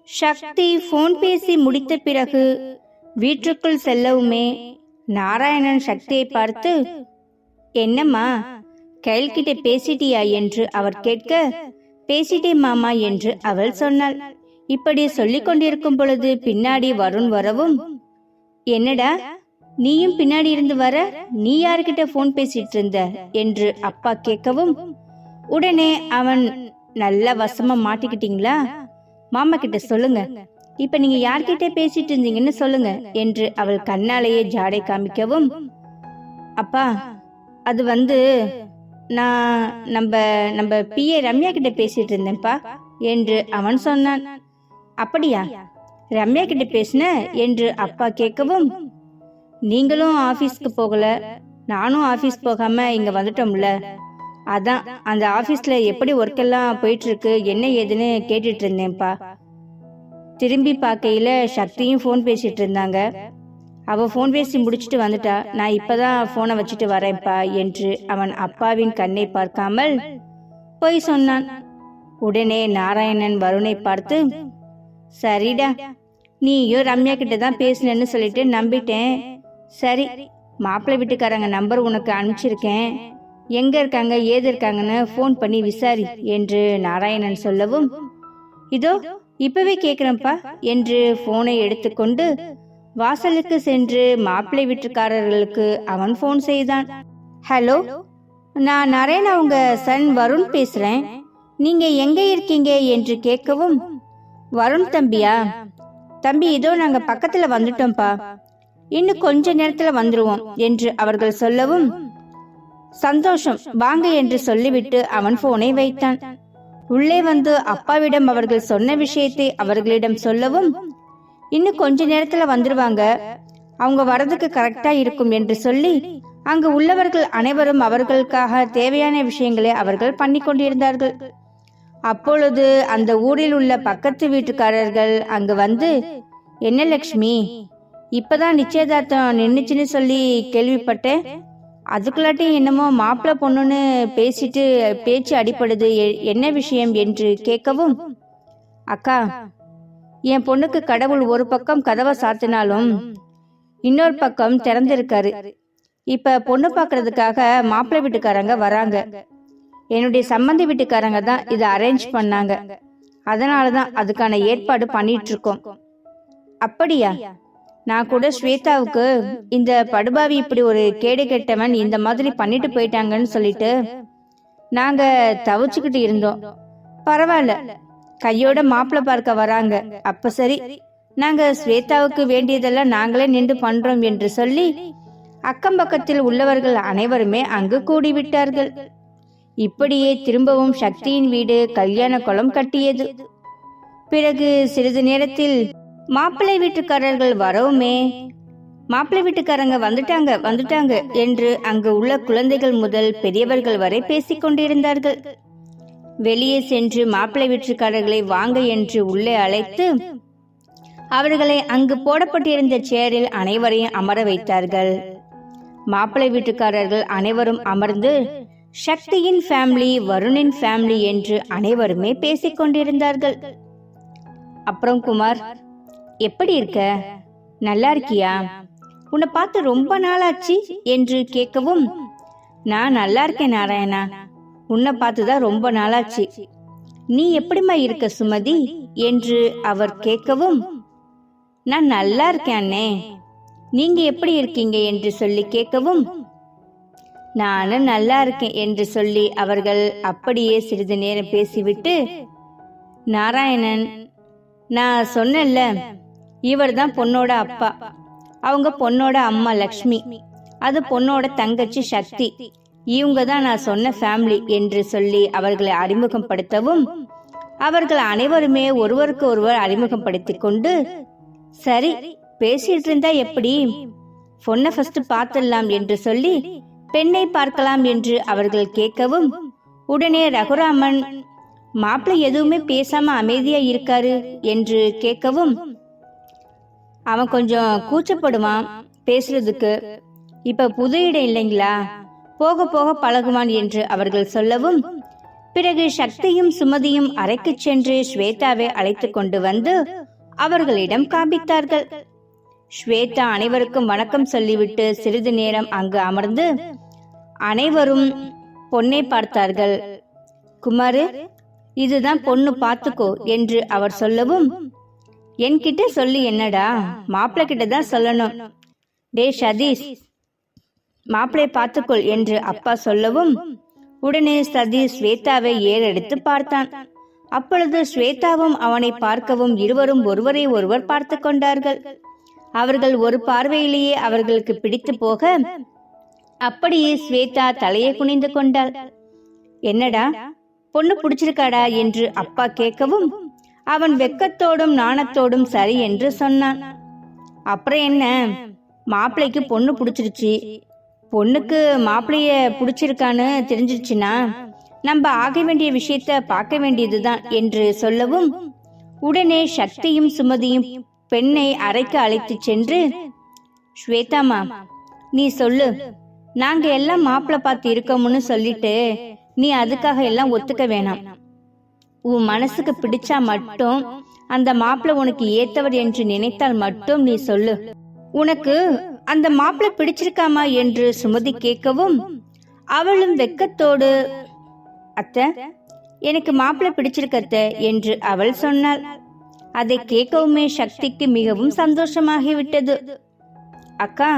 சக்தி phone பேசி முடித்த பிறகு வீட்டுக்குள் செல்லவுமே நாராயணன் சக்தியை பார்த்து, என்னம்மா கைல்கிட்ட பேசிட்டியா என்று அவர் கேட்க, பேசிட்டே மாமா என்று அவள் சொன்னாள். இப்படி சொல்லிக் கொண்டிருக்கும் பொழுது பின்னாடி வருண் வரவும், என்னடா நீயும் பின்னாடி இருந்து வர, நீ யாருக்கிட்ட போன் பேசிட்டு இருந்த என்று அப்பா கேட்கவும், உடனே அவன், நல்ல வசமா மாட்டிக்கிட்டீங்களா, மாமா கிட்ட சொல்லுங்க, இப்ப நீங்க யார்கிட்ட பேசிட்டு இருந்தீங்கன்னு சொல்லுங்க என்று அவள் கண்ணாலேயே ஜாடை காமிக்கவும், அப்பா அது நான் நம்ம பிஏ ரம்யா கிட்ட பேசிட்டு இருந்தேன்ப்பா என்று அவன் சொன்னான். அப்படியா, ரம்யா கிட்ட பேசின என்று அப்பா கேட்கவும், நீங்களும் ஆபீஸ்க்கு போகல, நானும் ஆபீஸ் போகாம இங்க வந்துட்டோம்ல, அதான் அந்த ஆபீஸ்ல எப்படி ஒர்க் எல்லாம் போயிட்டு இருக்கு என்ன ஏதுன்னு கேட்டுட்டு இருந்தேன்ப்பா. திரும்பி பார்க்கையில சக்தியும் போன் பேசிட்டு இருந்தாங்க. அவ போன் பேசி முடிச்சுட்டு வந்துட்டா, நான் இப்பதான் போனை வச்சுட்டு வரேன்ப்பா என்று அவன் அப்பாவின் கண்ணை பார்க்காமல் போய் சொன்னான். உடனே நாராயணன் வருணை பார்த்து, சரிடா, நீயும் ரம்யா கிட்ட தான் பேசினேன்னு சொல்லிட்டு நம்பிட்டேன். சரி, மாப்பிள்ளை வீட்டுக்காரங்க நம்பர் உனக்கு அனுப்பிச்சிருக்கேன், எங்க இருக்காங்க ஏது இருக்காங்கன்னு போன் பண்ணி விசாரி என்று நாராயணன் சொல்லவும், இதோ இப்பவே கேக்குறேன்ப்பா என்று போனை எடுத்துக்கொண்டு வாசலுக்கு சென்று மாப்பிள்ளை வீட்டுக்காரர்களுக்கு அவன் போன் செய்தான். ஹலோ, நான் நரேன் அவங்க சன் வருண் பேசுறேன், நீங்க எங்க இருக்கீங்க என்று கேட்கவும், வருண் தம்பியா, தம்பி இதோ நாங்க பக்கத்துல வந்துட்டோம்ப்பா, இன்னும் கொஞ்ச நேரத்துல வந்துருவோம் என்று அவர்கள் சொல்லவும், சந்தோஷம் வாங்க என்று சொல்லிவிட்டு அவன் போனை வைத்தான். உள்ளே வந்து அப்பாவிடம் அவர்கள் சொன்ன விஷயத்தை அவர்களிடம் சொல்லவும், இன்னும் கொஞ்ச நேரத்துல வந்துருவாங்க, அவங்க வரதுக்கு கரெக்டா இருக்கும் என்று சொல்லி அங்கு உள்ளவர்கள் அனைவரும் அவர்களுக்காக தேவையான விஷயங்களை அவர்கள் பண்ணி கொண்டிருந்தார்கள். அப்பொழுது அந்த ஊரில் உள்ள பக்கத்து வீட்டுக்காரர்கள் அங்கு வந்து, என்ன லட்சுமி, இப்பதான் நிச்சயதார்த்தம் நின்னுச்சுன்னு சொல்லி கேள்விப்பட்டேன், அதுக்குள்ளாட்டி என்னமோ மாப்பிள்ளை பொண்ணுன்னு பேசிட்டு பேச்சு அடிப்படுது, என்ன விஷயம் என்று கேட்கவும், அக்கா என் பொண்ணுக்கு கடவுள் ஒரு பக்கம் கதவை சாத்தினாலும் இன்னொரு பக்கம் திறந்திருக்காரு. இப்ப பொண்ணு பாக்குறதுக்காக மாப்பிள்ளை வீட்டுக்காரங்க வராங்க, என்னுடைய சம்பந்தி வீட்டுக்காரங்க தான் இதை அரேஞ்ச் பண்ணாங்க, அதனாலதான் அதுக்கான ஏற்பாடு பண்ணிட்டு இருக்கோம். அப்படியா, நான் கூட ஸ்வேதாவுக்கு இந்த படுபாவி இப்படி ஒரு கேடு கெட்டவன் இந்த மாதிரி பண்ணிட்டு போயிட்டாங்கன்னு சொல்லிட்டு நாங்க தவிச்சுக்கிட்டு இருந்தோம். பரவாயில்ல, கையோட மாப்பிள்ளை பார்க்க வராங்க, அப்ப சரி, நாங்க ஸ்வேதாவுக்கு வேண்டியதெல்லாம் நாங்களே நின்று பண்றோம் என்று சொல்லி அக்கம் பக்கத்தில் உள்ளவர்கள் அனைவருமே அங்கு கூடிவிட்டார்கள். இப்படியே திரும்பவும் சக்தியின் வீடு கல்யாண குளம் கட்டியது. பிறகு சிறிது நேரத்தில் மாப்பிள்ளை வீட்டுக்காரர்கள் வரவுமே, மாப்பிள்ளை வீட்டுக்காரங்க வந்துட்டாங்க என்று அங்கு உள்ள குழந்தைகள் முதல் பெரியவர்கள் வரை பேசிக் கொண்டிருந்தார்கள். வெளியே சென்று மாப்பிள்ளை வீட்டுக்காரர்களை வாங்க என்று உள்ளே அழைத்து அவர்களை அங்கு போடப்பட்டிருந்த சேரில் அனைவரையும் அமர வைத்தார்கள். மாப்பிள்ளை வீட்டுக்காரர்கள் அனைவரும் அமர்ந்து சக்தியின் ஃபேமிலி, வருணின் ஃபேமிலி என்று அனைவருமே பேசிக் கொண்டிருந்தார்கள். அப்புறம் குமார், எப்படி இருக்க, நல்லா இருக்கியா, உன்னை பார்த்து ரொம்ப நாளாச்சு என்று கேட்கவும், நான் நல்லா இருக்கேன் நாராயணா, உன்னை பார்த்துதான் ரொம்ப நாளாச்சு, நீ எப்படிமா இருக்க சுமதி என்று அவர் கேட்கவும், நான் நல்லா இருக்கேன் அண்ணே, நீங்க எப்படி இருக்கீங்க என்று சொல்லி கேட்கவும், நானும் நல்லா இருக்கேன் என்று சொல்லி அவர்கள் அப்படியே சிறிது நேரம் பேசிவிட்டு, நாராயணன், நான் சொன்னேன்ல, இவர் தான் பொண்ணோட அப்பா, அவங்க பொண்ணோட அம்மா லக்ஷ்மி, அது பொண்ணோட தங்கச்சி சக்தி, இவங்க தான் நான் சொன்ன ஃபேமிலி என்று சொல்லி அவர்களை அறிமுகப்படுத்தவும், அவர்கள் அனைவருமே ஒருவருக்கு ஒருவர் அறிமுகப்படுத்திக் கொண்டு, சரி பேசிட்டு இருந்தா எப்படி, பொண்ணை ஃபர்ஸ்ட் பார்த்துடலாம் என்று சொல்லி பெண்ணை பார்க்கலாம் என்று அவர்கள் கேட்கவும், உடனே ரகுராமன், மாப்பிள்ளை எதுவுமே பேசாம அமைதியா இருக்காரு என்று கேட்கவும், அவன் கொஞ்சம் கூச்சப்படுவான் பேசுறதுக்கு, இப்ப புது இடம் இல்லைங்களா, போக போக பழகுவான் என்று அவர்கள் சொல்லவும், பிறகு சக்தியும் சுமதியும் அறைக்கு சென்று ஸ்வேதாவை அழைத்து கொண்டு வந்து அவர்களிடம் காண்பித்தார்கள். ஸ்வேதா அனைவருக்கும் வணக்கம் சொல்லிவிட்டு சிறிது நேரம் அங்கு அமர்ந்து அனைவரும் பொண்ணை பார்த்தார்கள். குமாரு, இதுதான் பொண்ணு, பார்த்துக்கோ என்று அவர் சொல்லவும், என்கிட்ட சொல்லி என்னடா, மாப்பிள்ளை கிட்ட தான் சொல்லணும். டே சதீஷ், மாப்பிள்ளை பார்த்துக்கொள் என்று அப்பா சொல்லவும், உடனே சதீஷ் ஸ்வேதாவை ஏறெடுத்து பார்த்தான். அப்பொழுது ஸ்வேதாவும் அவனை பார்க்கவும் இருவரும் ஒருவரை ஒருவர் பார்த்து கொண்டார்கள். அவர்கள் ஒரு பார்வையிலேயே அவர்களுக்கு பிடித்து போக அப்படியே ஸ்வேதா தலையை குனிந்து கொண்டாள். என்னடா, பொண்ணு பிடிச்சிருக்காடா என்று அப்பா கேட்கவும் அவன் வெக்கத்தோடும் நாணத்தோடும் சரி என்று சொன்னான். அப்புறம் என்ன, மாப்பிள்ளைக்கு பொண்ணு பிடிச்சிருச்சு, பொண்ணுக்கு மாப்பிள்ளைய பிடிச்சிருக்கான்னு தெரிஞ்சிருச்சுன்னா நம்ம ஆக வேண்டிய விஷயத்த பார்க்க வேண்டியதுதான் என்று சொல்லவும், உடனே சக்தியும் சுமதியும் பெண்ணை அறைக்கு அழைத்து சென்று, ஸ்வேதாமா, நீ சொல்லு, நாங்க எல்லாம் மாப்பிள்ளை பார்த்து இருக்கோம்னு சொல்லிட்டு நீ அதுக்காக எல்லாம் ஒத்துக்க வேணாம். உன் மனசுக்கு பிடிச்சா மட்டும், அந்த மாப்பிள்ளை உனக்கு ஏத்தவர் என்று நினைத்தால் மட்டும் நீ சொல்லு. உனக்கு அந்த மாப்பிள்ளை பிடிச்சிருக்காமா என்று சுமதி கேட்கவும், அவளும் வெக்கத்தோடு, அத்தை, எனக்கு மாப்பிள்ளை பிடிச்சிருக்கத்த என்று அவள் சொன்னாள். அதை கேட்கவுமே சக்திக்கு மிகவும் சந்தோஷமாகிவிட்டது. அக்கா,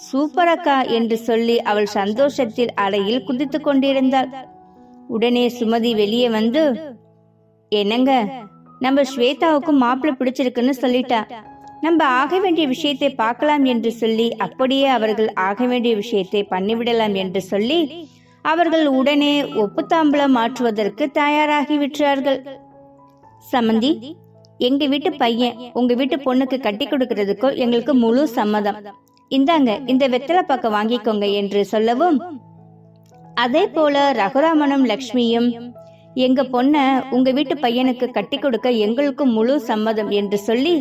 சூப்பர் அக்கா என்று சொல்லி அவள் சந்தோஷத்தில் அலையில் குதித்து கொண்டிருந்தாள். உடனே சுமதி வெளியே வந்து, என்னங்க, நம்ம ஸ்வேதாவுக்கும் மாப்பிள்ளை பிடிச்சிருக்குன்னு சொல்லிட்டா, நம்ம ஆக வேண்டிய விஷயத்தை பார்க்கலாம் என்று சொல்லி அப்படியே அவர்கள் ஆக வேண்டிய விஷயத்தை பண்ணிவிடலாம் என்று சொல்லி அவர்கள் உடனே ஒப்புத்தாம்பலம் மாற்றுவதற்கு தயாராகிவிட்டார்கள். சமந்தி, எங்க வீட்டு பையன் உங்க வீட்டு பொண்ணுக்கு கட்டி கொடுக்கறதுக்கோ எங்களுக்கு முழு சம்மதம். இந்தாங்க, இந்த வெத்தலை பாக்க வாங்கிக்கோங்க என்று சொல்லவும், அதே போல ரகுராமனும் லக்ஷ்மியும் எங்க பொண்ண உங்க வீட்டு பையனுக்கு கட்டி கொடுக்க எங்களுக்கு முழு சம்மதம் என்று சொல்லி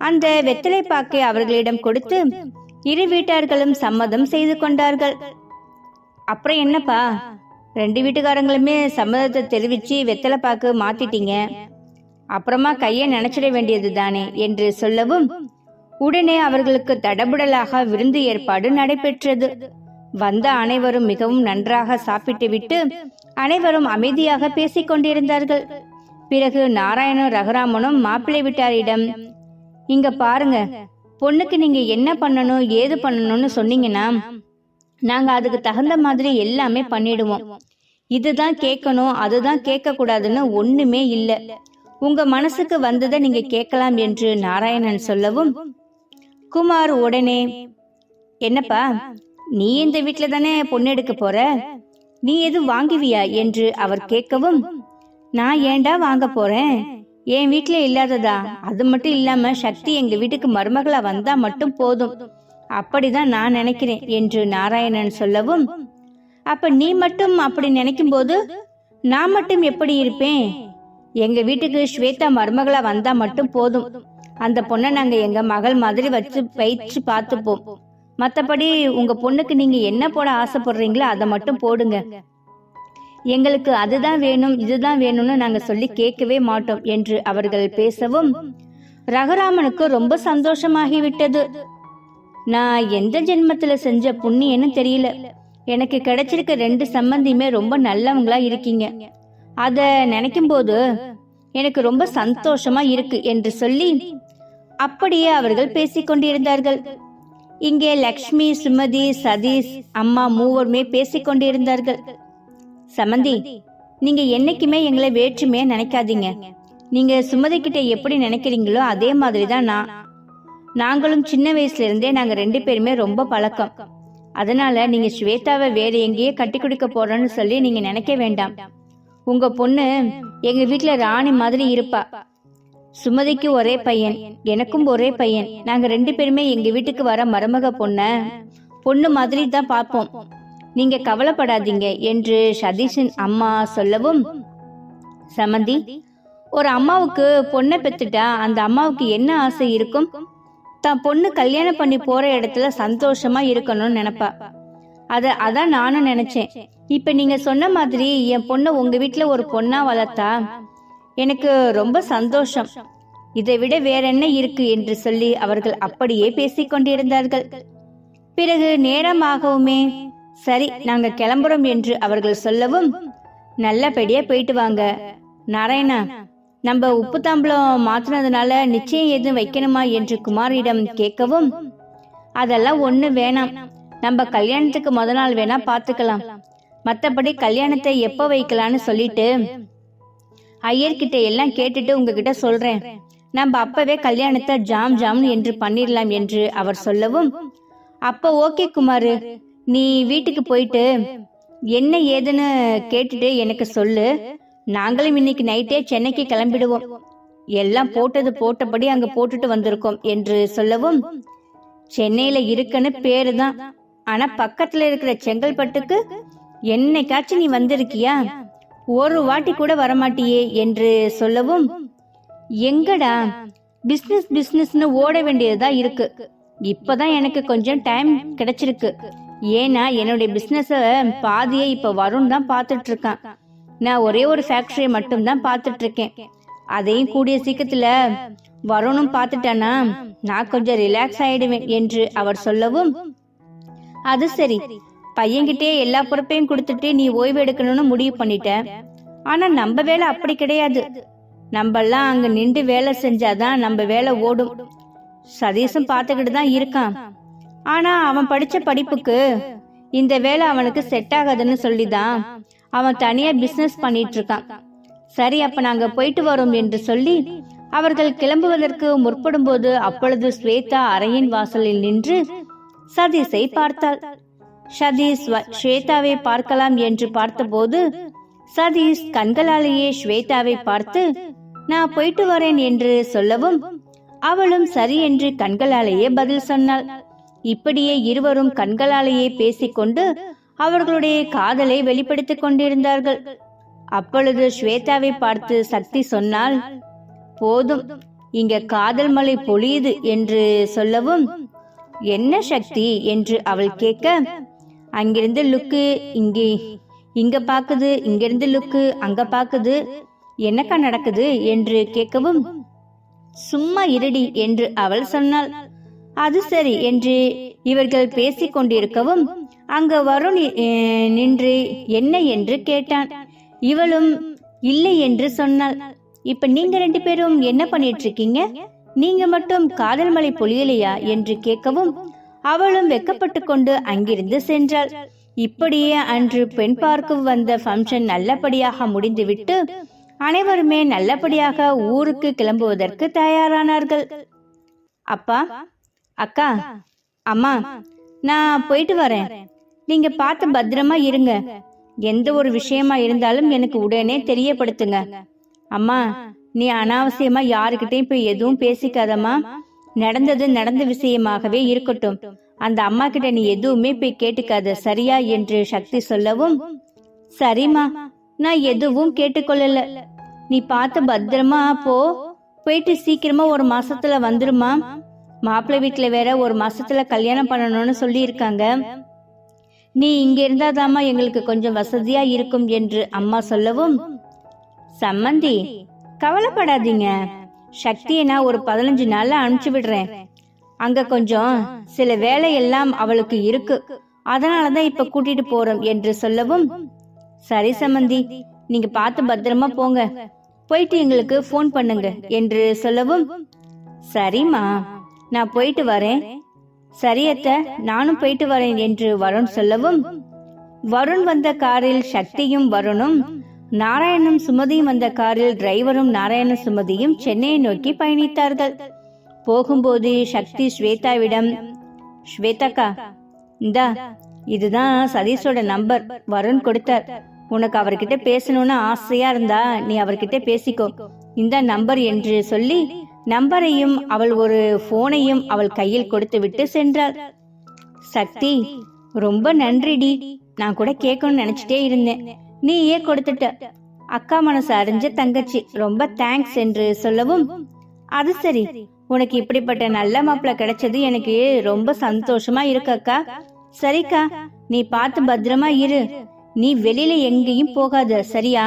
அந்த வெத்தலை பாக்கை அவர்களிடம் கொடுத்து இரு வீட்டார்களும் சம்மதம் செய்து கொண்டார்கள். அப்புறம் என்னப்பா, ரெண்டு வீட்டுக்காரங்களுமே சம்மதத்தை தெரிவிச்சு வெத்தலை பாக்கு மாத்திட்டீங்க, அப்புறமா கையை நினைச்சிட வேண்டியது தானே என்று சொல்லவும், உடனே அவர்களுக்கு தடபுடலாக விருந்து ஏற்பாடு நடைபெற்றது. வந்த அனைவரும் மிகவும் நன்றாக சாப்பிட்டு விட்டு அனைவரும் அமைதியாக பேசிக் கொண்டிருந்தார்கள். பிறகு நாராயணும் ரகுராமனும் மாப்பிள்ளை வீட்டாரிடம், இங்க பாருங்க, பொண்ணுக்கு நீங்க என்ன பண்ணணும் ஏது பண்ணணும்னு சொன்னீங்கன்னா நாங்க அதுக்கு தகுந்த மாதிரி எல்லாமே பண்ணிடுவோம். இதுதான் கேட்கணும் அதுதான் கேட்க கூடாதுன்னு ஒண்ணுமே இல்ல, உங்க மனசுக்கு வந்ததை நீங்க கேட்கலாம் என்று நாராயணன் சொல்லவும், குமார் உடனே, என்னப்பா, நீ இந்த வீட்டுல தானே பொண்ணு எடுக்க போற, நீ எது வாங்குவியா என்று அவர் கேட்கவும், நான் ஏண்டா வாங்க போறேன், என் வீட்டுல இல்லாததா, அது மட்டும் இல்லாம சக்தி எங்க வீட்டுக்கு மருமகளா வந்தா மட்டும் போதும், அப்படிதான் நான் நினைக்கிறேன் என்று நாராயணன் சொல்லவும், அப்ப நீ மட்டும் அப்படி நினைக்கும் போது நான் மட்டும் எப்படி இருப்பேன், எங்க வீட்டுக்கு ஸ்வேதா மருமகளா வந்தா மட்டும் போதும், அந்த பொண்ணை நாங்க எங்க மகள் மாதிரி வச்சு பார்த்துப்போம், மத்தபடி உங்க பொண்ணுக்கு நீங்க என்ன போட ஆசைப்படுறீங்களோ அதை மட்டும் போடுங்க, எங்களுக்கு அதுதான் வேணும் இதுதான் வேணும்னு நாங்க சொல்லி கேட்கவே மாட்டோம் என்று அவர்கள் பேசவும், ரகுராமனுக்கு ரொம்ப சந்தோஷமாகிவிட்டது. நான் எந்த ஜென்மத்துல செஞ்ச புண்ணியன்னு தெரியல, எனக்கு கிடைச்சிருக்க ரெண்டு சம்பந்தியுமே ரொம்ப நல்லவங்களா இருக்கீங்க, அத நினைக்கும் போது எனக்கு ரொம்ப சந்தோஷமா இருக்கு என்று சொல்லி அப்படியே அவர்கள் பேசிக்கொண்டிருந்தார்கள். இங்கே லக்ஷ்மி, சுமதி, சதீஷ் அம்மா மூவருமே பேசிக்கொண்டிருந்தார்கள். சமந்தி, நீங்க என்னைக்குமே எங்களை வேற்றுமையா நினைக்காதீங்க, நீங்க சுமதி கிட்ட எப்படி நினைக்கிறீங்களோ அதே மாதிரிதான் நாங்களும் சின்ன வயசுல இருந்தே நாங்க ரெண்டு பேருமே ரொம்ப பழக்கம், அதனால நீங்க ஸ்வேதாவை வேற எங்கேயே கட்டி கொடுக்க போறோன்னு சொல்லி நீங்க நினைக்க வேண்டாம், உங்க பொண்ணு எங்க வீட்டுல ராணி மாதிரி இருப்பா, சுமதிக்கு ஒரே பையன் எனக்கும் ஒரே பையன், நாங்க ரெண்டு பேருமே எங்க வீட்டுக்கு வர மருமக பொண்ணு மாதிரி தான் பார்ப்போம், நீங்க கவலைப்படாதீங்க என்று சதீஷின் அம்மா சொல்லவும், சமந்தி, ஒரு அம்மாவுக்கு பொண்ணை பெத்துட்டா அந்த அம்மாவுக்கு என்ன ஆசை இருக்கும், தான் பொண்ணு கல்யாணம் பண்ணி போற இடத்துல சந்தோஷமா இருக்கணும்னு நினைப்பா, அதான் நானும் நினைச்சேன், இப்ப நீங்க சொன்ன மாதிரி என் பொண்ணை உங்க வீட்டுல ஒரு பொண்ணா வளர்த்தா எனக்கு ரொம்ப சந்தோஷம். இதை விட வேற என்ன இருக்கு என்று சொல்லி அவர்கள் அப்படியே பேசிக் கொண்டிருந்தார்கள். பிறகு நேரமாகவுமே சரி நாங்க கிளம்புறோம் என்று அவர்கள் சொல்லவும், நல்லபடியா போயிட்டு வாங்க. நாராயணா, நம்ம உப்பு தாம்பலம் மாத்தினதுனால நிச்சயம் எதுவும் வைக்கணுமா என்று குமாரிடம் கேட்கவும், அதெல்லாம் ஒண்ணு வேணாம், நம்ம கல்யாணத்துக்கு முத நாள் வேணா பாத்துக்கலாம், மத்தபடி கல்யாணத்தை எப்ப வைக்கலான்னு சொல்லிட்டு ஐயர்கிட்ட எல்லாம் கேட்டுட்டு உங்ககிட்ட சொல்றேன். நம்ம அப்பவே கல்யாணத்தை ஜாம் ஜாம் என்று பண்ணிடலாம் என்று அவர் சொல்லவும், அப்ப ஓகே குமாரு, நீ வீட்டுக்கு போயிட்டு என்ன ஏதுன்னு கேட்டுட்டு எனக்கு சொல்லு. நாங்களும் இன்னைக்கு நைட்டே சென்னைக்கு கிளம்பிடுவோம். எல்லாம் போட்டது போட்டபடி அங்க போட்டுட்டு வந்திருக்கோம் என்று சொல்லவும், சென்னையில இருக்குன்னு பேரு தான், ஆனா பக்கத்துல இருக்கிற செங்கல்பட்டுக்கு என்னைக்காச்சும் நீ வந்திருக்கியா? ஒரு வாட்டி கூட வரமாட்டியே என்று சொல்லவும், எங்கடா பிசினஸ் பிசினஸ்னு ஓட வேண்டியதா இருக்கு. இப்பதான் எனக்கு கொஞ்சம் டைம் கிடைச்சிருக்கு. ஏன்னா என்னுடைய பிசினஸ பாதியை இப்ப வருண் தான் பாத்துட்டு இருக்கான். நான் ஒரே ஒரு ஃபேக்டரியை மட்டும் தான் பாத்துட்டு இருக்கேன். அதையும் கூடிய சீக்கிரத்துல வருணும் பாத்துட்டானா நான் கொஞ்சம் ரிலாக்ஸ் ஆயிடுவேன் என்று அவர் சொல்லவும், அது சரி, பையன்கிட்டே எல்லா பொறுப்பையும் கொடுத்துட்டு நீ ஓய்வு எடுக்கணும்னு முடிவு பண்ணிட்ட. ஆனா நம்ம வேலை அப்படி கிடையாது. நம்ம எல்லாம் அங்க நின்று வேலை செஞ்சாதான் நம்ம வேலை ஓடும். சதீஷும் பாத்துக்கிட்டு தான் இருக்கான். ஆனா அவன் படிச்ச படிப்புக்கு இந்த வேலை அவனுக்கு செட் ஆகாதுன்னு சொல்லிதான் அவன் தனியா பிசினஸ் பண்ணிட்டு இருக்கான். சரி, அப்ப நாங்க போயிட்டு வரோம் என்று சொல்லி அவர்கள் கிளம்புவதற்கு முற்படும் போது அப்பொழுது ஸ்வேதா அறையின் வாசலில் நின்று சதீஷை பார்த்தாள். சதீஷ் ஸ்வேதாவை பார்க்கலாம் என்று பார்த்தபோது சதீஷ் கண்களாலேயே ஸ்வேதாவை பார்த்து நான் போயிட்டு வரேன் என்று சொல்லவும், அவளும் சரி என்று கண்களாலேயே பதில் சொன்னாள். இப்படியே இருவரும் கண்களாலேயே பேசிக்கொண்டு அவர்களுடைய காதலை வெளிப்படுத்திக் கொண்டிருந்தார்கள். அப்பொழுது ஸ்வேதாவை பார்த்து சக்தி சொன்னாள், போதும், இங்க காதல் மழை பொழியுது என்று சொல்லவும், என்ன சக்தி என்று அவள் கேட்க, அங்கிருந்து லுக்கு இங்க பாக்குது, இங்கிருந்து லுக்கு அங்க பாக்குது, என்னக்கா நடக்குது என்று கேட்கவும், சும்மா இருடி என்று அவள் சொன்னாள். அது சரி என்று இவர்கள் பேசிக் கொண்டிருக்கவும் அங்க வருண் நின்று என்ன என்று கேட்டான். இவளும் இல்லை என்று சொன்னாள். இப்ப நீங்க 2 பேரும் என்ன பண்ணிட்டு இருக்கீங்க? நீங்க மட்டும் காதல் மழை பொழியலையா என்று கேட்கவும் அவளும் வெக்கப்பட்டு கொண்டு அங்கிருந்து சென்றாள். இப்படியே அன்று பெண் பார்க்க வந்த ஃபங்க்ஷன் நல்லபடியாக முடிந்துவிட்டு அனைவருமே நல்லபடியாக ஊருக்கு கிளம்புவதற்கு தயாரானார்கள். அப்பா, அக்கா, அம்மா, நான் போயிட்டு வரேன். நீங்க பார்த்து பத்திரமா இருங்க. எந்த ஒரு விஷயமா இருந்தாலும் எனக்கு உடனே தெரியப்படுத்துங்க. அம்மா, நீ அனாவசியமா யாருக்கிட்டையும் போய் எதுவும் பேசிக்காதம்மா. நடந்தது நடந்த விஷயமாகவே இருக்கட்டும். அந்த அம்மா கிட்ட நீ எதுவுமே போய் கேட்டுக்காத, சரியா என்று சக்தி சொல்லவும், சரிம்மா, நான் எதுவும் கேட்டுக்கொள்ளல. நீ பார்த்து பத்திரமா போயிட்டு சீக்கிரமா 1 மாசத்துல வந்துருமா. மாப்பிள்ளை வீட்டுல வேற 1 மாசத்துல கல்யாணம் பண்ணணும்னு சொல்லி இருக்காங்க. நீ இங்க இருந்தாதாமா எங்களுக்கு கொஞ்சம் வசதியா இருக்கும் என்று அம்மா சொல்லவும், சம்மந்தி கவலைப்படாதீங்க, சக்தியை நான் ஒரு 15 நாள்ல அனுப்பிச்சு விடுறேன். அங்க கொஞ்சம் சில வேலையெல்லாம் அவளுக்கு இருக்கு, அதனாலதான் இப்ப கூட்டிட்டு போறோம் என்று சொல்லவும், சரி சம்மந்தி, நீங்க பார்த்து பத்திரமா போங்க, போயிட்டு எங்களுக்கு போன் பண்ணுங்க என்று சொல்லவும், சரிம்மா, நான் போயிட்டு வரேன். சரியத்த, நானும் போயிட்டு வரேன் என்று வருண் சொல்லவும், வருண் வந்த காரில் சக்தியும் வருணும், நாராயணும் சுமதியும் வந்த காரில் டிரைவரும் நாராயண சுமதியும் சென்னையை நோக்கி பயணித்தார்கள். போகும்போது சக்தி ஸ்வேதாவிடம், ஸ்வேதாக்கா, இந்தா இதுதான் சதீஷோட நம்பர், வருண் கொடுத்தார். உனக்கு அவர்கிட்ட பேசணும்னு ஆசையா இருந்தா நீ அவர்கிட்ட பேசிக்கோ, இந்த நம்பர் என்று சொல்லி நம்பரையும் அவள் ஒரு போனையும் அவள் கையில் கொடுத்து விட்டு சென்றாள். சக்தி, ரொம்ப நன்றிடி, நான் கூட கேட்கணும்னு நினைச்சிட்டே இருந்தேன், நீ ஏன் கொடுத்துட்ட. அக்கா மனசு அறிஞ்ச தங்கச்சி, ரொம்ப தேங்க்ஸ் என்று சொல்லவும், அது சரி, உனக்கு இப்படிப்பட்ட நல்ல மாப்பிள்ள கிடைச்சது எனக்கு ரொம்ப சந்தோஷமா இருக்கு அக்கா. சரிக்கா, நீ பார்த்து பத்திரமா இரு. நீ வெளியில எங்கேயும் போகாத, சரியா?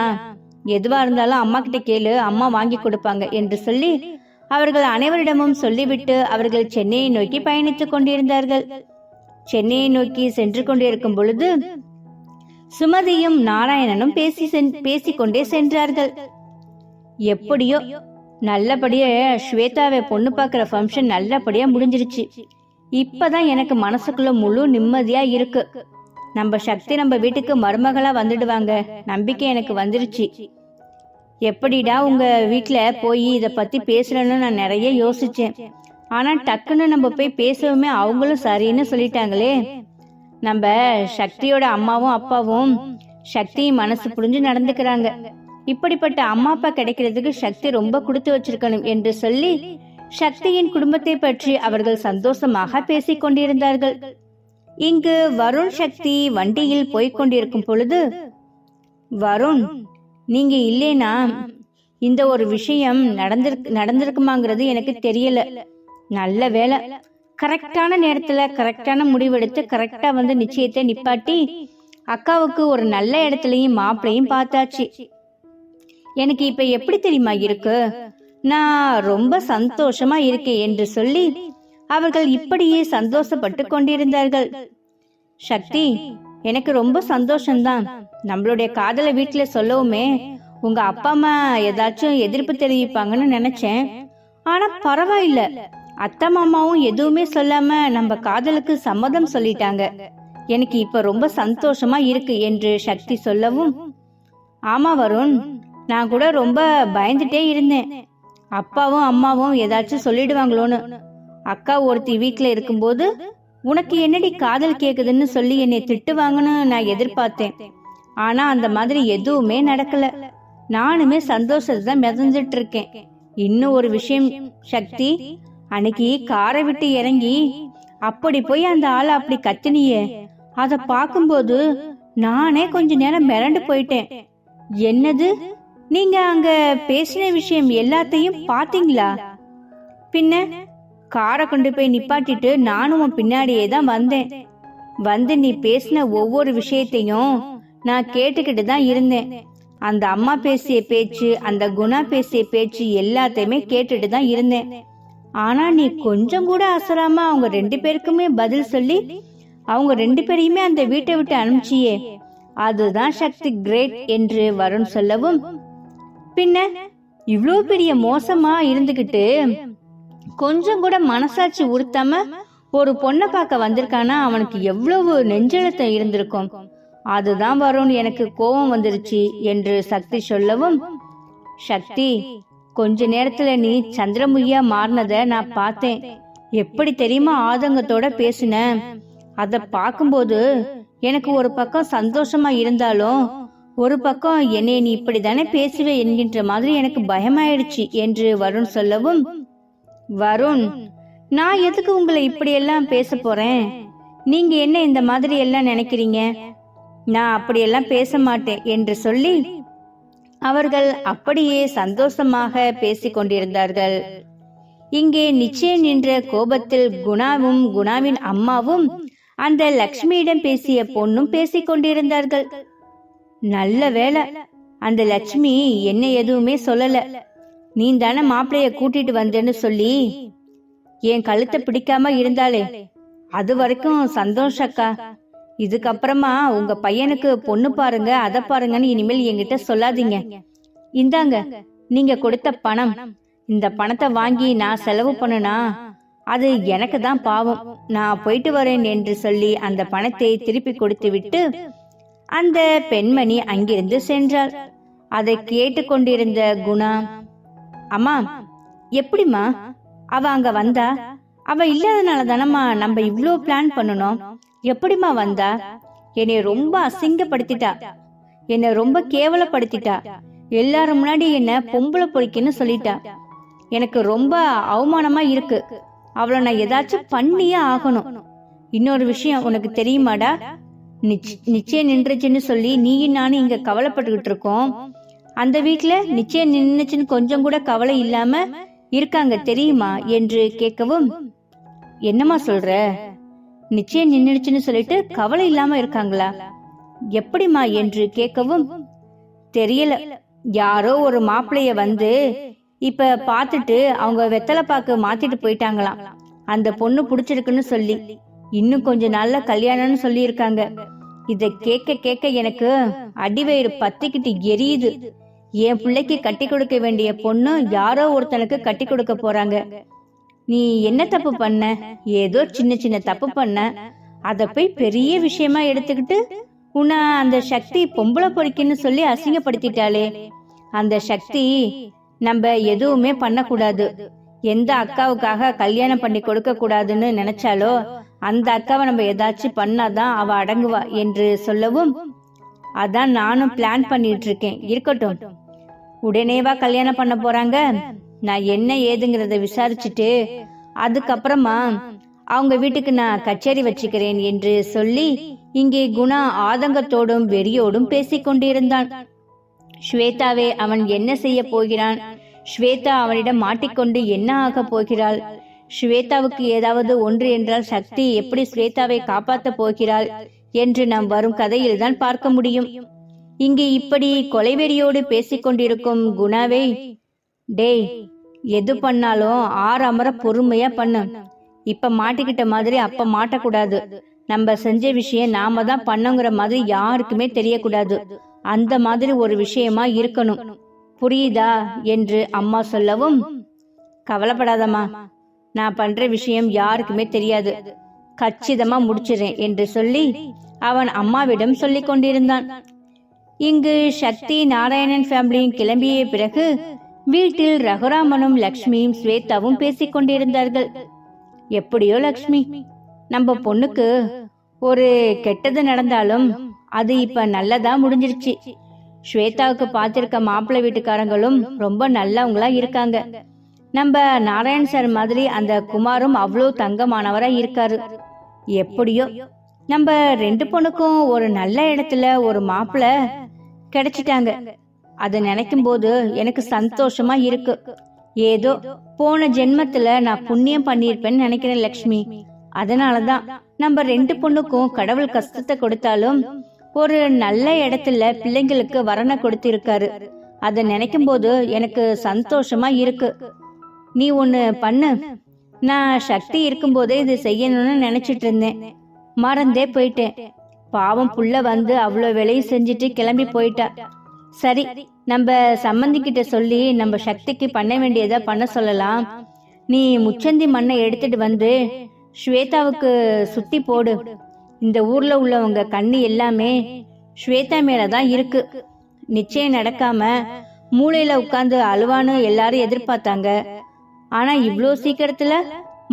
எதுவா இருந்தாலும் அம்மா கிட்ட கேளு, அம்மா வாங்கி கொடுப்பாங்க என்று சொல்லி அவர்கள் அனைவரிடமும் சொல்லிவிட்டு அவர்கள் சென்னையை நோக்கி பயணித்துக் கொண்டிருந்தார்கள். சென்னையை நோக்கி சென்று கொண்டிருக்கும் பொழுது சுமதியும் நாராயணனும் பேசிக்கொண்டே சென்றார்கள். எப்படியோ நல்லபடியா ஸ்வேதாவை பொண்ணு பார்க்கிற ஃபங்க்ஷன் நல்லபடியா முடிஞ்சிருச்சு. இப்பதான் எனக்கு மனசுக்குள்ள முழு நிம்மதியா இருக்கு. நம்ம சக்தி நம்ம வீட்டுக்கு மருமகளா வந்துடுவாங்க, நம்பிக்கை எனக்கு வந்துருச்சு. எப்படிடா உங்க வீட்டுல போய் இத பத்தி பேசலன்னு நான் நிறைய யோசிச்சேன். ஆனா டக்குன்னு நம்ம போய் பேசவுமே அவங்களும் சரின்னு சொல்லிட்டாங்களே. நம்ம சக்தியோட அம்மாவும் அப்பாவும் சக்தியின் மனசு புரிஞ்சு நடந்துக்கிறாங்க. இப்படிப்பட்ட அம்மா அப்பா கிடைக்கிறதுக்கு சக்தி ரொம்ப கொடுத்து வச்சிருக்கணும் என்று சொல்லி சக்தியின் குடும்பத்தை பற்றி அவர்கள் சந்தோஷமாக பேசிக் கொண்டிருந்தார்கள். இங்கு வருண் சக்தி வண்டியில் போய்கொண்டிருக்கும் பொழுது, வருண், நீங்க இல்லைனா இந்த ஒரு விஷயம் நடந்திருக்குமாங்கிறது எனக்கு தெரியல. நல்ல வேலை, கரெக்டான நேரத்துல கரெக்டான முடிவெடுத்து கரெக்டா வந்து நிச்சயத்தை நிப்பாட்டி அக்காவுக்கு ஒரு நல்ல இடத்துலயும் மாப்பிளையும் பார்த்தாச்சு. எனக்கு இப்ப எப்படி தெரியுமா இருக்கு, நான் ரொம்ப சந்தோஷமா இருக்கேன் என்று சொல்லி அவர்கள் இப்படியே சந்தோஷப்பட்டு கொண்டிருந்தார்கள். சக்தி, எனக்கு ரொம்ப சந்தோஷம்தான். நம்மளுடைய காதலை வீட்டுல சொல்லவுமே உங்க அப்பா அம்மா ஏதாச்சும் எதிர்ப்பு தெரிவிப்பாங்கன்னு நினைச்சேன். ஆனா பரவாயில்ல, அத்தா மாமாவும் எதுவுமே சொல்லாம நம்ம காதலுக்கு சம்மதம் சொல்லிட்டாங்க. எனக்கு இப்ப ரொம்ப சந்தோஷமா இருக்கு என்று சக்தி சொல்லவும், ஆமா வருண், நான் கூட ரொம்ப பயந்துட்டே இருந்தேன், அப்பாவும் அம்மாவும் ஏதாச்சும் சொல்லிடுவாங்களோன்னு. அக்கா ஒருத்தி வீட்டுல இருக்கும்போது உனக்கு என்னடி காதல் கேக்குதுன்னு சொல்லி என்னை திட்டுவாங்கன்னு நான் எதிர்பார்த்தேன். ஆனா அந்த மாதிரி எதுவுமே நடக்கல. நானுமே சந்தோஷத்தை தான் மிதந்துட்டு இருக்கேன். இன்னும் ஒரு விஷயம் சக்தி, அன்னைக்கு காரை விட்டு இறங்கி அப்படி போய் அந்த ஆளை அப்படி கத்தினியே, அத பாக்கும்போது நானே கொஞ்ச நேரம் மிரண்டு போயிட்டேன். என்னது, நீங்க அங்க பேசின விஷயம் எல்லாத்தையும் பாத்தீங்களா? பின்ன காரை கொண்டு போய் நிப்பாட்டிட்டு நானும் உன் பின்னாடியே தான் வந்தேன். வந்து நீ பேசின ஒவ்வொரு விஷயத்தையும் நான் கேட்டுக்கிட்டு தான் இருந்தேன். அந்த அம்மா பேசிய பேச்சு, அந்த குணா பேசிய பேச்சு எல்லாத்தையுமே கேட்டுட்டு தான் இருந்தேன். ஆனா நீ கொஞ்சம் கூட அசராம அவங்க 2 பேருக்குமே பதில் சொல்லி அவங்க 2 பேரையுமே அந்த வீட்டை விட்டு அனுப்பிச்சியே, அதுதான் சக்தி கிரேட் என்று வருண் சொல்லவும், பின்ன இவ்வளவு பெரிய மோசமா இருந்துகிட்டு கொஞ்சம் கூட மனசாட்சி உறுத்தாம ஒரு பொண்ணை பார்க்க வந்திருக்கானா, அவனுக்கு எவ்வளவு நெஞ்செழுத்தம் இருந்திருக்கும். அதுதான் வருண், எனக்கு கோபம் வந்துருச்சு என்று சக்தி சொல்லவும், சக்தி, கொஞ்ச நேரத்துல நீ சந்திரமுகியா மாறினத நான் பார்த்தேன். எப்படி தெரியுமா ஆதங்கத்தோட பேசின. அத பார்க்கும்போது எனக்கு ஒரு பக்கம் சந்தோஷமா இருந்தாலும் ஒரு பக்கம் என்னை நீ இப்படித்தானே பேசுவே என்கின்ற மாதிரி எனக்கு பயமாயிடுச்சு என்று வருண் சொல்லவும், வருண், நான் எதுக்கு உங்களை இப்படி எல்லாம் பேச போறேன்? நீங்க என்ன இந்த மாதிரி எல்லாம் நினைக்கிறீங்க? நான் அப்படியெல்லாம் பேச மாட்டேன் என்று சொல்லி அவர்கள் அப்படியே சந்தோஷமாக பேசிக் கொண்டிருந்தார்கள். இங்கே நிச்சயம் நின்ற கோபத்தில் குணாவும் குணாவின் அம்மாவும் அந்த லட்சுமியிடம் பேசிய பொண்ணும் பேசிக் கொண்டிருந்தார்கள். நல்ல வேளை, அந்த லட்சுமி என்ன எதுவுமே சொல்லல. நீ தானே மாப்பிளைய கூட்டிட்டு வந்தேன்னு சொல்லி என் கழுத்தை பிடிக்காம இருந்தாலே, அது வரைக்கும் சந்தோஷக்கா. இதுக்கப்புறமா உங்க பையனுக்கு பொண்ணு பாருங்க, அதை பாருங்கன்னு இனிமேல் என்கிட்ட சொல்லாதீங்க. இந்தாங்க நீங்க கொடுத்த பணம். இந்த பணத்தை வாங்கி நான் செலவு பண்ணுனா அது எனக்கு தான் பாவம். நான் போயிட்டு வரேன் என்று சொல்லி அந்த பணத்தை திருப்பி கொடுத்து விட்டு அந்த பெண்மணி அங்கிருந்து சென்றாள். அதை கேட்டுக்கொண்டிருந்த குணா, அம்மா, எப்படிமா அவ அங்க வந்தா? அவ இல்லாதனால தானம்மா நம்ம இவ்ளோ பிளான் பண்ணணும். எப்படிமா வந்தா? என்னை ரொம்ப அசிங்கப்படுத்திட்டா, என்னை ரொம்ப கேவலப்படுத்திட்டா. எல்லாரும் முன்னாடி என்ன பொம்பளை பொறிக்குன்னு சொல்லிட்டா. எனக்கு ரொம்ப அவமானமா இருக்கு. அவளை நான் ஏதாச்சும் பண்ணியே ஆகணும். இன்னொரு விஷயம் உனக்கு தெரியுமாடா? நிச்சயம் நின்றுச்சுன்னு சொல்லி நீயும் நானும் இங்க கவலைப்பட்டுக்கிட்டு இருக்கோம். அந்த வீட்டுல நிச்சயம் நின்னுச்சுன்னு கொஞ்சம் கூட கவலை இல்லாம இருக்காங்க தெரியுமா என்று கேட்கவும், என்னமா சொல்ற? நிச்சயம் நின்னுச்சுன்னு சொல்லிட்டு கவலை இல்லாம இருக்காங்களா? எப்படிமா என்று கேட்கவும், தெரியல, யாரோ ஒரு மாப்பிளைய வந்து இப்ப பார்த்துட்டு அவங்க வெத்தலை பாக்கு மாத்திட்டு போயிட்டாங்களாம். அந்த பொண்ணு பிடிச்சிருக்குன்னு சொல்லி இன்னும் கொஞ்ச நாள்ல கல்யாணம்னு சொல்லி இருக்காங்க. இத கேட்க கேட்க எனக்கு அடிவயிறு பத்திக்கிட்டு எரியுது. என் பிள்ளைக்கு கட்டி கொடுக்க வேண்டிய பொண்ணு யாரோ ஒருத்தனுக்கு கட்டி கொடுக்க போறாங்க. நீ என்ன தப்பு பண்ண? ஏதோ சின்ன சின்ன தப்பு பண்ண, அத போய் பெரிய விஷயமா எடுத்துக்கிட்டு உன்னை அந்த சக்தி பொம்பளை பொறுக்கின்னு சொல்லி அசிங்கப்படுத்திட்டாளே. அந்த சக்தி நம்ம எதுவுமே பண்ணக்கூடாது, எந்த அக்காவுக்காக கல்யாணம் பண்ணி கொடுக்க கூடாதுன்னு நினைச்சாலோ அந்த அக்காவை நம்ம ஏதாச்சும் பண்ணாதான் அவ அடங்குவா என்று சொல்லவும், அதான் நானும் பிளான் பண்ணிட்டு இருக்கேன். இருக்கட்டும், உடனேவா கல்யாணம் பண்ண போறாங்க? நான் என்ன ஏதுங்கிறத விசாரிச்சுட்டு அதுக்கப்புறமா அவங்க வீட்டுக்கு நான் கச்சேரி வச்சுக்கிறேன் என்று சொல்லி இங்கே குணா ஆதங்கத்தோடும் வெறியோடும் பேசிக்கொண்டிருந்தான். ஸ்வேதாவே அவன் என்ன செய்ய போகிறான்? ஸ்வேதா அவனிடம் மாட்டிக்கொண்டு என்ன ஆக போகிறாள்? ஸ்வேதாவுக்கு ஏதாவது ஒன்று என்றால் சக்தி எப்படி ஸ்வேதாவை காப்பாற்ற போகிறாள் என்று நாம் வரும் கதையில் தான் பார்க்க முடியும். இங்கே இப்படி கொலைவெறியோடு பேசிக்கொண்டிருக்கும் குணாவை, டேய், எது பண்ணாலும் அமர பொறுமையா பண்ணு. இப்ப மாட்டிக்கிட்ட மாதிரி அப்ப மாட்டக்கூடாது. நம்ம செஞ்ச விஷயம் நாம தான் பண்ணோங்கிற மாதிரி யாருக்குமே தெரியக்கூடாது. அந்த மாதிரி ஒரு விஷயமா இருக்கணும், புரியுதா என்று அம்மா சொல்லவும், கவலைப்படாதம்மா, நான் பண்ற விஷயம் யாருக்குமே தெரியாது, கச்சிதமா முடிச்சிடறேன் என்று சொல்லி அவன் அம்மாவிடம் சொல்லி கொண்டிருந்தான். இங்கு சக்தி நாராயணன் ஃபேமிலியும் கிளம்பிய பிறகு வீட்டில் ரகுராமனும் லக்ஷ்மியும் ஸ்வேதாவும் பேசிக்கொண்டிருந்தார்கள். எப்படியோ லக்ஷ்மி, நம்ம பொண்ணுக்கு ஒரு கெட்டது நடந்தாலும் அது இப்ப நல்லதா முடிஞ்சிருச்சு. ஸ்வேதாவுக்கு பார்த்திருக்க மாப்பிள்ளை வீட்டுக்காரங்களும் ரொம்ப நல்லவங்களா இருக்காங்க. நம்ம நாராயண் சார் மாதிரி அந்த குமாரும் அவ்வளோ தங்கமானவரா இருக்காரு. எப்படியோ நம்ம ரெண்டு பொண்ணுக்கும் ஒரு நல்ல இடத்துல ஒரு மாப்பிள்ளை கிடைச்சிட்டாங்க. அதை நினைக்கும் போது எனக்கு சந்தோஷமா இருக்கு. ஏதோ போன ஜென்மத்துல நான் புண்ணியம் பண்ணியிருப்பேன்னு நினைக்கிறேன் லக்ஷ்மி. அதனாலதான் நம்ம ரெண்டு பொண்ணுக்கும் கடவுள் கஷ்டத்தை கொடுத்தாலும் ஒரு நல்ல இடத்துல பிள்ளைங்களுக்கு வரனை கொடுத்திருக்காரு. அதை நினைக்கும் போது எனக்கு சந்தோஷமா இருக்கு. நீ ஒண்ணு பண்ணு, நான் சக்தி இருக்கும் போதே இது செய்யணும்னு நினைச்சிட்டு இருந்தேன், மறந்தே போயிட்டேன். பாவம் புள்ள வந்து அவ்வளோ வேலையும் செஞ்சுட்டு கிளம்பி போயிட்டா. சரி, நம்ம சம்பந்திக்கிட்ட சொல்லி நம்ம சக்திக்கு பண்ண வேண்டியதை பண்ண சொல்லலாம். நீ முச்சந்தி மண்ணை எடுத்துட்டு வந்து ஸ்வேதாவுக்கு சுத்தி போடு. இந்த ஊர்ல உள்ளவங்க கண்ணு எல்லாமே ஸ்வேதா மேலதான் இருக்கு. நிச்சயம் நடக்காம மூளையில உட்கார்ந்து அழுவான்னு எல்லாரும் எதிர்பார்த்தாங்க. ஆனா இவ்வளோ சீக்கிரத்துல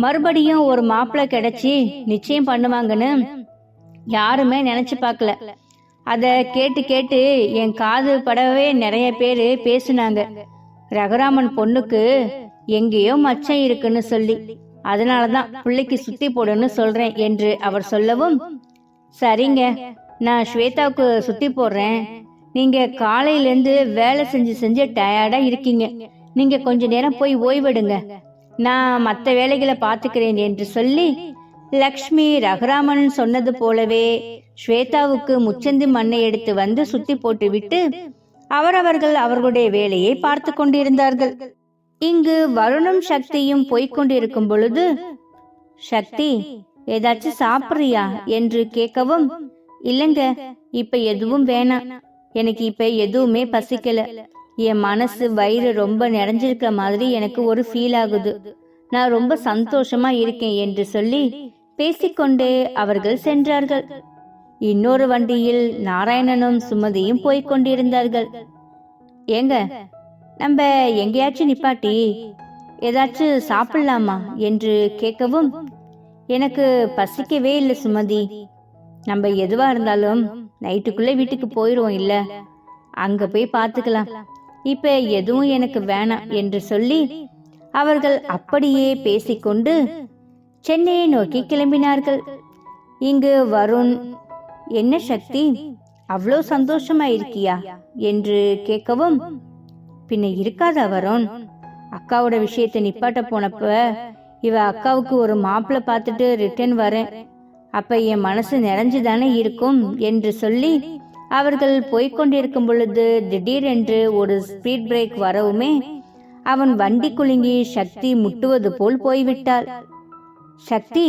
மறுபடியும் ஒரு மாப்பிள்ளை கிடைச்சி நிச்சயம் பண்ணுவாங்கன்னு யாருமே நினைச்சு பார்க்கல. அத கேட்டு கேட்டு என் காது படவே நிறைய பேரு பேசுனாங்க. ரகுராமன் பொண்ணுக்கு எங்கேயோ மச்சம் இருக்குன்னு சொல்லி, அதனாலதான் பிள்ளைக்கு சுத்தி போடுன்னு சொல்றேன் என்று அவர் சொல்லவும், சரிங்க, நான் ஸ்வேதாவுக்கு சுத்தி போடுறேன். நீங்க காலையில இருந்து வேலை செஞ்சு செஞ்சு டயர்டா இருக்கீங்க, நீங்க கொஞ்ச நேரம் போய் ஓய்வெடுங்க, நான் மற்ற வேலைகளை பாத்துக்கிறேன் என்று சொல்லி லக்ஷ்மி ரகுராமன் சொன்னது போலவே ஸ்வேதாவுக்கு முச்சந்தி மண்ணை எடுத்து வந்து சுத்தி போட்டு விட்டு அவரவர்கள் அவர்களுடைய வேலையை பார்த்து கொண்டிருந்தார்கள். இங்கு வருணும் சக்தியும் போய்கொண்டிருக்கும் பொழுது, சக்தி, ஏதாச்சும் சாப்பிடுறியா என்று கேட்கவும், இல்லைங்க, இப்ப எதுவும் வேணாம், எனக்கு இப்ப எதுவுமே பசிக்கல, என் மனசு வயிறு ரொம்ப நிறைஞ்சிருக்க மாதிரி எனக்கு ஒரு ஃபீல் ஆகுது, நான் ரொம்ப சந்தோஷமா இருக்கேன் என்று சொல்லி பேசிக்கொண்டே அவர்கள் சென்றார்கள். இன்னொரு வண்டியில் நாராயணனும் சுமதியும் போய்கொண்டிருந்தார்கள். ஏங்க, நம்ம எங்கேயாச்சும் நிப்பாட்டி ஏதாச்சும் சாப்பிடலாமா என்று கேட்கவும், எனக்கு பசிக்கவே இல்லை சுமதி, நம்ம எதுவா இருந்தாலும் நைட்டுக்குள்ள வீட்டுக்கு போயிடுவோம் இல்ல, அங்க போய் பார்த்துக்கலாம், இப்ப எதுவும் எனக்கு வேணாம் என்று சொல்லி அவர்கள் அப்படியே பேசிக்கொண்டு சென்னையை நோக்கி கிளம்பினார்கள். இங்கு வருண், என்ன சக்தி, அவ்வளோ சந்தோஷமா இருக்கியா என்று கேட்கவும், பின்ன இருக்காதா வருண், அக்காவோட விஷயத்தை நிப்பாட்ட போனப்ப இவ அக்காவுக்கு ஒரு மாப்பிள்ளை பார்த்துட்டு ரிட்டர்ன் வரேன், அப்ப என் மனசு நிறைஞ்சுதானே இருக்கும் என்று சொல்லி அவர்கள் போய்கொண்டிருக்கும் பொழுது திடீரென்று ஒரு ஸ்பீட் பிரேக் வரவுமே அவன் வண்டி குலுங்கி சக்தி முட்டுவது போல் போய்விட்டாள். சக்தி,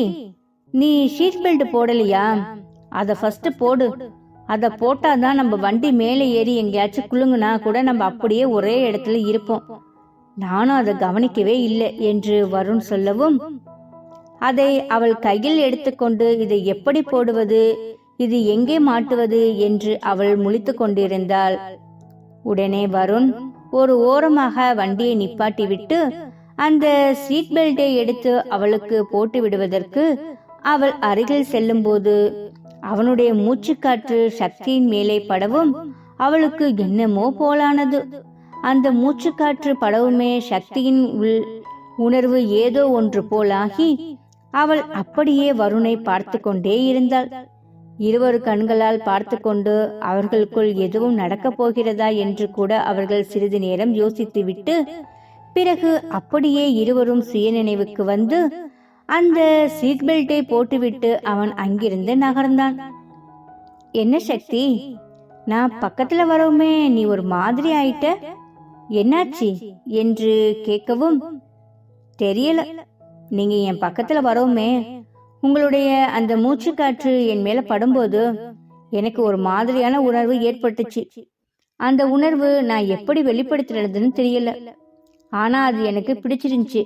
நீ சீட் பெல்ட் போடலையா? அத ஃபர்ஸ்ட் போடு. அத போட்டாதான் நம்ம வண்டி மேலே ஏறி எங்கேயாச்சும் குலுங்குனா கூட நம்ம அப்படியே ஒரே இடத்துல இருப்போம். நானும் அதை கவனிக்கவே இல்லை என்று வருண் சொல்லவும் அதை அவள் கையில் எடுத்துக்கொண்டு இதை எப்படி போடுவது, இது எங்கே மாட்டுவது என்று அவள் முழித்து கொண்டிருந்தாள். உடனே வருண் ஒரு ஓரமாக வண்டியை நிப்பாட்டி விட்டு அந்த சீட் பெல்ட்டை எடுத்து அவளுக்கு போட்டு விடுவதற்கு அவள் அருகில் செல்லும் போது அவனுடைய மூச்சுக்காற்று சக்தியின் மேலே படவும் அவளுக்கு என்னமோ போலானது. அந்த மூச்சுக்காற்று படவுமே சக்தியின் உணர்வு ஏதோ ஒன்று போலாகி அவள் அப்படியே வருணை பார்த்து கொண்டே இருந்தாள். இருவரு கண்களால் பார்த்து கொண்டு அவர்களுக்குள் எதுவும் நடக்கப் போகிறதா என்று கூட அவர்கள் சிறிது நேரம் யோசித்துவிட்டு பிறகு அப்படியே இருவரும் சுயநினைவுக்கு வந்து அந்த சீட் பெல்ட்டை போட்டுவிட்டு அவன் அங்கிருந்து நகர்ந்தான். என்ன சக்தி, நான் பக்கத்துல வரவுமே நீ ஒரு மாதிரி ஆயிட்ட, என்னாச்சு என்று கேட்கவும், தெரியல, நீங்க என் பக்கத்துல வரவுமே உங்களுடைய அந்த மூச்சு காற்று என் மேல படும்போது எனக்கு ஒரு மாதிரியான உணர்வு ஏற்பட்டுச்சு. அந்த உணர்வு நான் எப்படி வெளிப்படுத்துறதுன்னு தெரியல, ஆனா அது எனக்கு பிடிச்சிருந்துச்சு.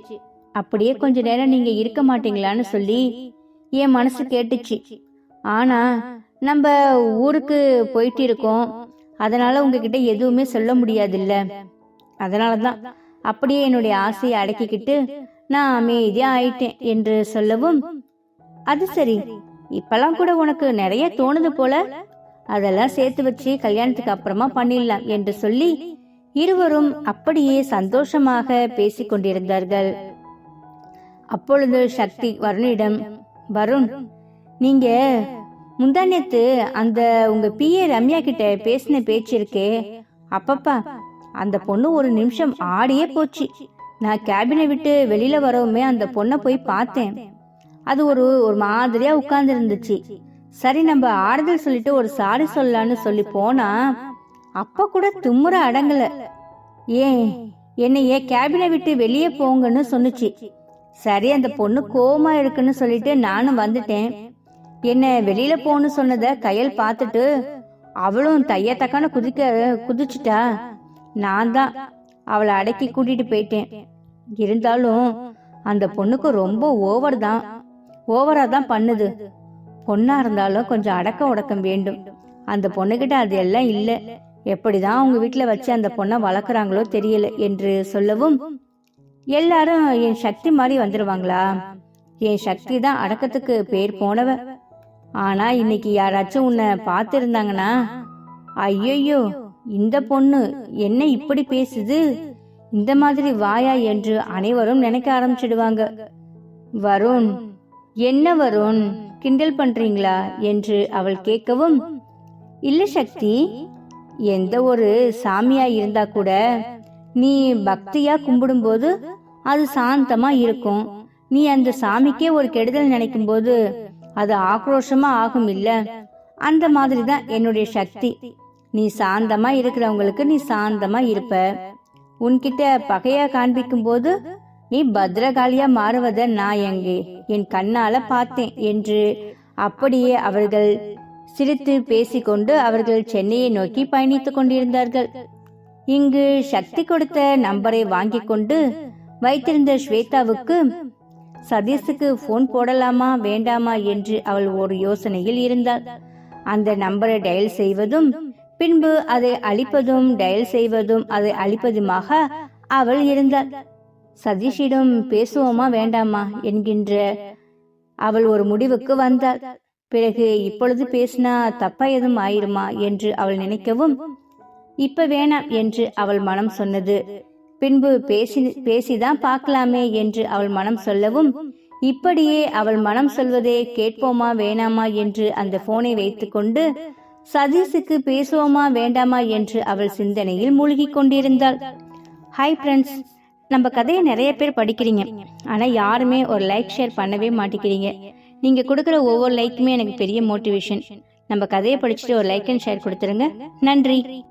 அப்படியே கொஞ்ச நேரம் நீங்க இருக்க மாட்டீங்களான்னு சொல்லி என் மனசு கேட்டுச்சு. ஆனா நம்ம ஊருக்கு போயிட்டு இருக்கோம், அதனால உங்ககிட்ட எதுவுமே சொல்ல முடியாதுல்ல, அதனாலதான் அப்படியே என்னுடைய ஆசையை அடக்கிக்கிட்டு நான் அமைதியா ஆயிட்டேன் என்று சொல்லவும், அது சரி, இப்பெல்லாம் கூட உனக்கு நிறைய தோணுது போல, அதெல்லாம் சேர்த்து வச்சு கல்யாணத்துக்கு அப்புறமா பண்ணிடலாம் என்று சொல்லி இருவரும் அப்படியே சந்தோஷமாக பேசிக் கொண்டிருந்தார்கள். அப்பொழுது சக்தி வருணிடம், வருண், நீங்க முந்தானேத்து அந்த உங்க பிஏ ரம்யா கிட்ட பேசின பேச்சு இருக்கே, அப்பப்பா அந்த பொண்ணு ஒரு நிமிஷம் ஆடியே போச்சு. நான் கேபினை விட்டு வெளியில வரவுமே அந்த பொண்ணை போய் பார்த்தேன். அது ஒரு மாதிரியா உட்கார்ந்து இருந்துச்சு. சரி, நம்ம ஆறுதல் சொல்லிட்டு ஒரு சாரி சொல்லலான்னு சொல்லி போனா அப்ப கூட தும்முற அடங்கல. என்னைய கேபினை விட்டு வெளியே போங்கன்னு சொன்னுச்சு. சரி, அந்த பொண்ணு கோவமா இருக்குன்னு சொல்லிட்டு நானும் வந்துட்டேன். என்ன வெளியில போன்னு சொன்னத கையல் பார்த்துட்டு அவளும் தைய தக்கான குதிச்சுட்டா. நான் தான் அவளை அடக்கி கூட்டிட்டு போயிட்டேன். இருந்தாலும் அந்த பொண்ணுக்கு ரொம்ப ஓவரா தான் பண்ணுது. பொண்ணா இருந்தாலும் கொஞ்சம் அடக்க உடக்கம் வேண்டும். அந்த பொண்ணுகிட்ட அது எல்லாம் இல்ல. எப்படிதான் அவங்க வீட்டுல வச்சு அந்த பொண்ணை வளர்க்குறாங்களோ தெரியல என்று சொல்லவும், எல்லாரும் என் சக்தி மாதிரி வந்துருவாங்களா? என் சக்தி தான் அடக்கத்துக்கு பேர் போனவ. ஆனா இன்னைக்கு யாராச்சும் உன்னை பார்த்து இருந்தாங்கன்னா, ஐயோ இந்த பொண்ணு என்ன இப்படி பேசுது, இந்த மாதிரி வாயா என்று அனைவரும் நினைக்க ஆரம்பிச்சிடுவாங்க. வருண், என்ன வருண், கிண்டல் பண்றீங்களா என்று அவள் கேட்கவும், இல்ல சக்தி, எந்த ஒரு சாமியா இருந்தா கூட நீ பக்தியா கும்பிடும் போது அது சாந்தமா இருக்கும். நீ அந்த சாமிக்கே ஒரு கெடுதல் நினைக்கும் போது அது ஆக்ரோஷமா ஆகும் இல்ல, அந்த மாதிரிதான் என்னுடைய சக்தி. நீ சாந்தமா இருக்கிறவங்களுக்கு நீ சாந்தமா இருப்ப. உன்கிட்ட பகையா காண்பிக்கும் போது நீ பத்ரகாளியா மாறுவத நான் என் கண்ணால பார்த்தேன் என்று அப்படியே அவர்கள் சிரித்து பேசிக்கொண்டு அவர்கள் சென்னையை நோக்கி பயணித்துக் கொண்டிருந்தார்கள். இங்கு சக்தி கொடுத்த நம்பரை வாங்கி கொண்டு வைத்திருந்த ஸ்வேதாவுக்கு சதீஷுக்கு போன் போடலாமா வேண்டாமா என்று அவள் ஒரு யோசனையில் இருந்தாள். அந்த நம்பரை டயல் செய்வதும் பின்பு அதை அழிப்பதும் டயல் செய்வதும் அதை அழிப்பதுமாக அவள் இருந்தாள். சதீஷிடம் பேசுவோமா வேண்டாமா என்கின்ற அவள் ஒரு முடிவுக்கு வந்தாள். பிறகு இப்பொழுது பேசினா தப்பா எதுவும் ஆயிருமா என்று அவள் நினைக்கவும், இப்ப வேணாம் என்று அவள் மனம் சொன்னது. பின்பு பேசிதான் பார்க்கலாமே என்று அவள் மனம் சொல்லவும், இப்படியே அவள் மனம் சொல்வதே கேட்போமா வேணாமா என்று அந்த போனை வைத்துக்கொண்டு சதீஷுக்கு பேசுவோமா வேண்டாமா என்று அவள் சிந்தனையில் மூழ்கி கொண்டிருந்தாள். ஹாய் ஃப்ரெண்ட்ஸ், நம்ம கதையை நிறைய பேர் படிக்கிறீங்க, ஆனா யாருமே ஒரு லைக் ஷேர் பண்ணவே மாட்டேங்கிறீங்க. நீங்கள் கொடுக்குற ஒவ்வொரு லைக்குமே எனக்கு பெரிய மோட்டிவேஷன். நம்ம கதையை படிச்சுட்டு ஒரு லைக் அண்ட் ஷேர் கொடுத்துருங்க. நன்றி.